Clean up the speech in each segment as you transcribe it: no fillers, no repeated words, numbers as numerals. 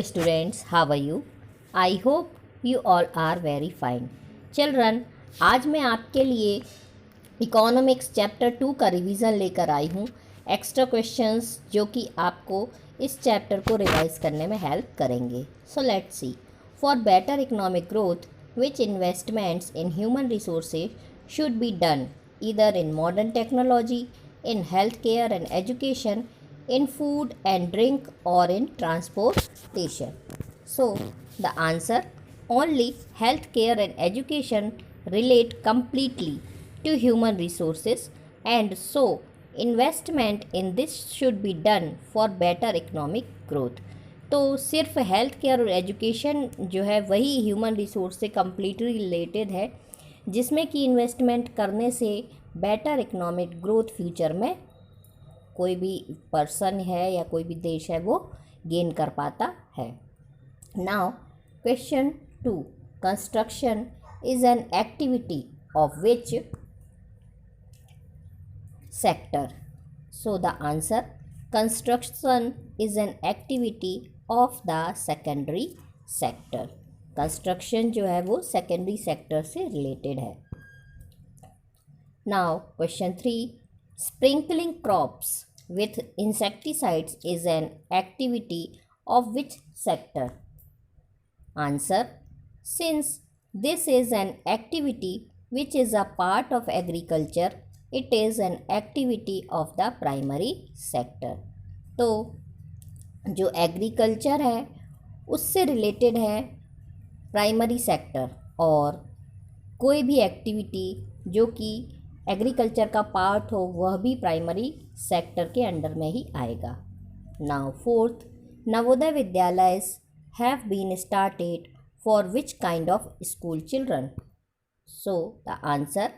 students, how are you? I hope you all are very fine. Children, आज मैं आपके लिए इकोनॉमिक्स चैप्टर 2 का रिवीजन लेकर आई हूँ। एक्स्ट्रा क्वेश्चंस जो कि आपको इस चैप्टर को रिवाइज करने में हेल्प करेंगे। So let's see. For better economic growth which investments in human resources should be done either in modern technology, in healthcare and education, in food and drink, or in transportation. So the answer, only healthcare and education relate completely to human resources, and so investment in this should be done for better economic growth. तो सिर्फ health care और education जो है वही human resource से completely related है, जिसमें कि इन्वेस्टमेंट करने से बेटर इकोनॉमिक ग्रोथ फ्यूचर में कोई भी पर्सन है या कोई भी देश है वो गेन कर पाता है। Now question 2, construction is an activity of which sector? So the answer, construction is an activity of the secondary sector. Construction जो है वो सेकेंडरी सेक्टर से रिलेटेड है। Now question 3, sprinkling crops with insecticides is an activity of which sector? Answer, since this is an activity which is a part of agriculture, it is an activity of the primary sector. तो जो agriculture है उससे related है primary sector, और कोई भी activity जो कि एग्रीकल्चर का पार्ट हो वह भी प्राइमरी सेक्टर के अंडर में ही आएगा। Now fourth, Navodaya Vidyalayas have been started for which kind of school children? So the answer,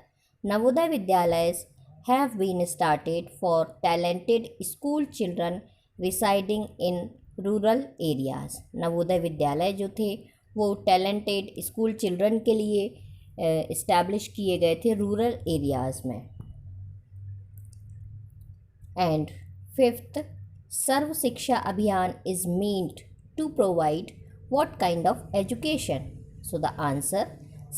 Navodaya Vidyalayas have been started for talented school children residing in rural areas. Navodaya Vidyalaya जो थे वो टैलेंटेड स्कूल चिल्ड्रन के लिए establish किए गए थे रूरल एरियाज़ में। And fifth, सर्व शिक्षा अभियान is meant to provide what kind of education? So the answer,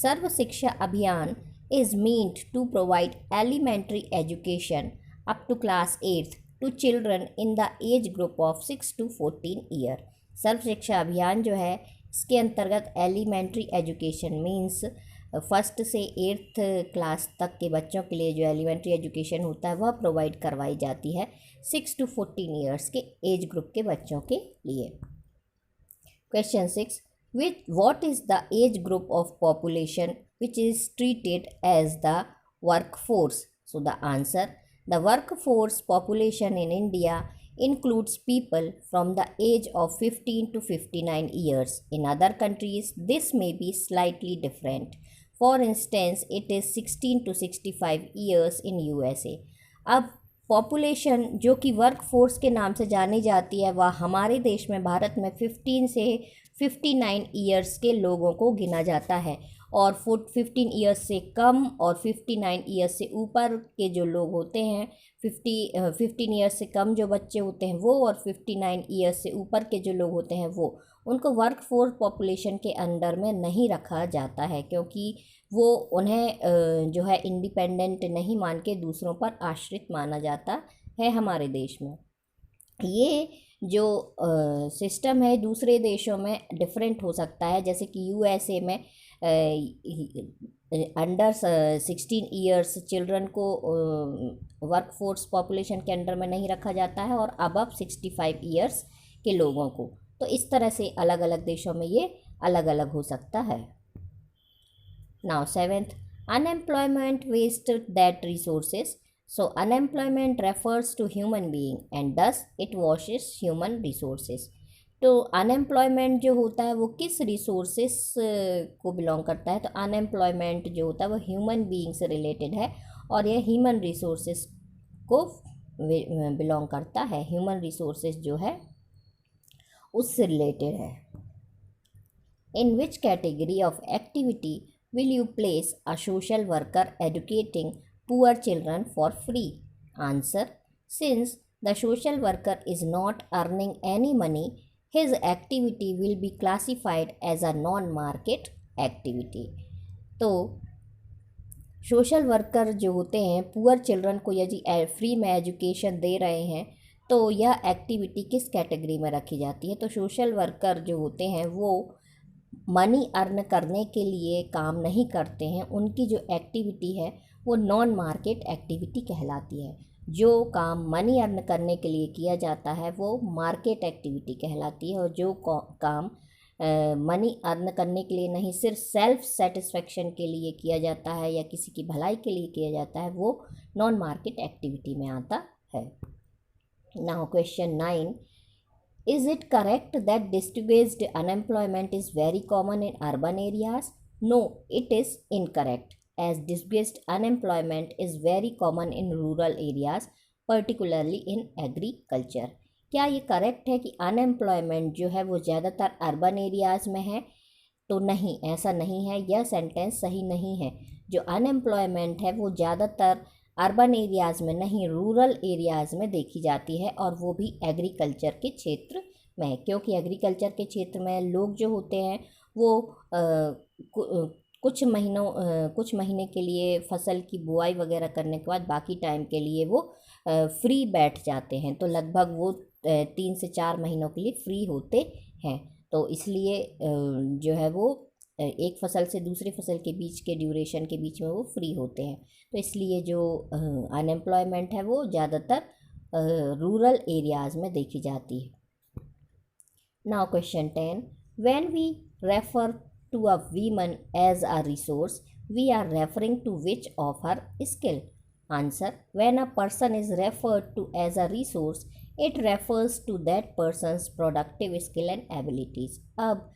सर्व शिक्षा अभियान is meant to provide elementary education up to class 8th to children in the age group of 6 to 14 year. सर्व शिक्षा अभियान जो है इसके अंतर्गत एलिमेंट्री एजुकेशन मीन्स फर्स्ट से 8th class तक के बच्चों के लिए जो एलिमेंट्री एजुकेशन होता है वह प्रोवाइड करवाई जाती है 6 to 14 ईयर्स के एज ग्रुप के बच्चों के लिए। Question 6, what is the age group of population which is treated as the workforce? So the answer, the workforce population in India includes people from the age of 15 to 59 years. In other countries, this may be slightly different. For instance, it is 16 to 65 years in USA. अब population जो कि work force के नाम से जानी जाती है वह हमारे देश में भारत में 15 से 59 ईयर्स के लोगों को गिना जाता है, और 15 ईयर्स से कम और 59 ईयर्स से ऊपर के जो लोग होते हैं 15 ईयर्स से कम जो बच्चे होते हैं वो, और 59 ईयर्स से ऊपर के जो लोग होते हैं वो, उनको वर्क फोर्स पॉपुलेशन के अंडर में नहीं रखा जाता है, क्योंकि वो उन्हें जो है इंडिपेंडेंट नहीं मान के दूसरों पर आश्रित माना जाता है हमारे देश में। ये जो सिस्टम है दूसरे देशों में डिफरेंट हो सकता है, जैसे कि यूएसए में अंडर 16 ईयर्स चिल्ड्रन को वर्क फोर्स पॉपुलेशन के अंडर में नहीं रखा जाता है, और अबव 65 ईयर्स के लोगों को। तो इस तरह से अलग अलग देशों में ये अलग अलग हो सकता है। Now seventh, unemployment waste that resources. So unemployment refers to human being and thus it washes human resources. तो अनएम्प्लॉयमेंट जो होता है वो किस रिसोर्सेस को बिलोंग करता है? तो अनएम्प्लॉयमेंट जो होता है वो ह्यूमन बीइंग से रिलेटेड है, और यह ह्यूमन रिसोर्सेस को बिलोंग करता है। ह्यूमन रिसोर्सेस जो है उससे रिलेटेड है। In which category of activity will you place a social worker educating poor children for free? Answer, since the social worker is not earning any money, his activity will be classified as a non-market activity. तो social worker जो होते हैं poor children को यदि free में education दे रहे हैं तो यह एक्टिविटी किस कैटेगरी में रखी जाती है? तो सोशल वर्कर जो होते हैं वो मनी अर्न करने के लिए काम नहीं करते हैं, उनकी जो एक्टिविटी है वो नॉन मार्केट एक्टिविटी कहलाती है। जो काम मनी अर्न करने के लिए किया जाता है वो मार्केट एक्टिविटी कहलाती है, और जो काम मनी अर्न करने के लिए नहीं, सिर्फ सेल्फ सेटिस्फेक्शन के लिए किया जाता है या किसी की भलाई के लिए किया जाता है, वो नॉन मार्केट एक्टिविटी में आता है। Now question 9, is it correct that distributed unemployment is very common in urban areas? No, it is incorrect, as displaced unemployment is very common in rural areas, particularly in agriculture. क्या ये correct है कि unemployment जो है वो ज़्यादातर urban areas में है? तो नहीं, ऐसा नहीं है, यह सेंटेंस सही नहीं है। जो अनएम्प्लॉयमेंट है वो ज़्यादातर अर्बन एरियाज़ में नहीं, रूरल एरियाज़ में देखी जाती है, और वो भी एग्रीकल्चर के क्षेत्र में, क्योंकि एग्रीकल्चर के क्षेत्र में लोग जो होते हैं वो कुछ महीने के लिए फसल की बुआई वगैरह करने के बाद बाकी टाइम के लिए वो फ्री बैठ जाते हैं, तो लगभग वो 3 से 4 महीनों के लिए फ्री होते हैं। तो इसलिए जो है वो एक फसल से दूसरी फसल के बीच के ड्यूरेशन के बीच में वो फ्री होते हैं, तो इसलिए जो अनएम्प्लॉयमेंट है वो ज़्यादातर रूरल एरियाज़ में देखी जाती है। Now question 10, when we refer to a woman as a resource, we are referring to which of her skill? Answer, when a person is referred to as a resource, it refers to that person's productive skill and abilities. अब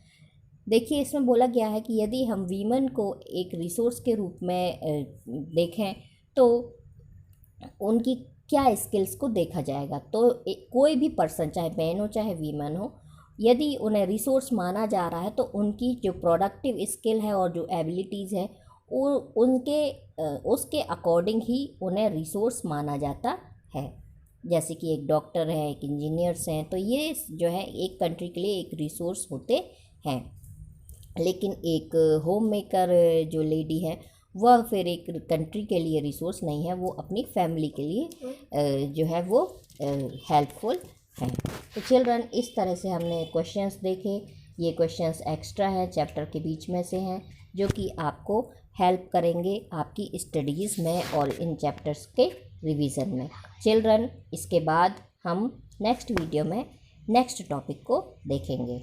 देखिए, इसमें बोला गया है कि यदि हम women को एक रिसोर्स के रूप में देखें तो उनकी क्या स्किल्स को देखा जाएगा। तो कोई भी पर्सन, चाहे मैन हो चाहे वीमन हो, यदि उन्हें रिसोर्स माना जा रहा है तो उनकी जो प्रोडक्टिव स्किल है और जो एबिलिटीज़ है वो उसके अकॉर्डिंग ही उन्हें रिसोर्स माना जाता है। जैसे कि एक डॉक्टर है, एक इंजीनियर्स हैं, तो ये जो है एक कंट्री के लिए एक रिसोर्स होते हैं। लेकिन एक होम मेकर जो लेडी है वह फिर एक कंट्री के लिए रिसोर्स नहीं है, वो अपनी फैमिली के लिए जो है वो हेल्पफुल है। तो चिल्ड्रन, इस तरह से हमने क्वेश्चंस देखे। ये क्वेश्चंस एक्स्ट्रा हैं, चैप्टर के बीच में से हैं, जो कि आपको हेल्प करेंगे आपकी स्टडीज़ में और इन चैप्टर्स के रिवीजन में। चिल्ड्रन, इसके बाद हम नेक्स्ट वीडियो में नेक्स्ट टॉपिक को देखेंगे।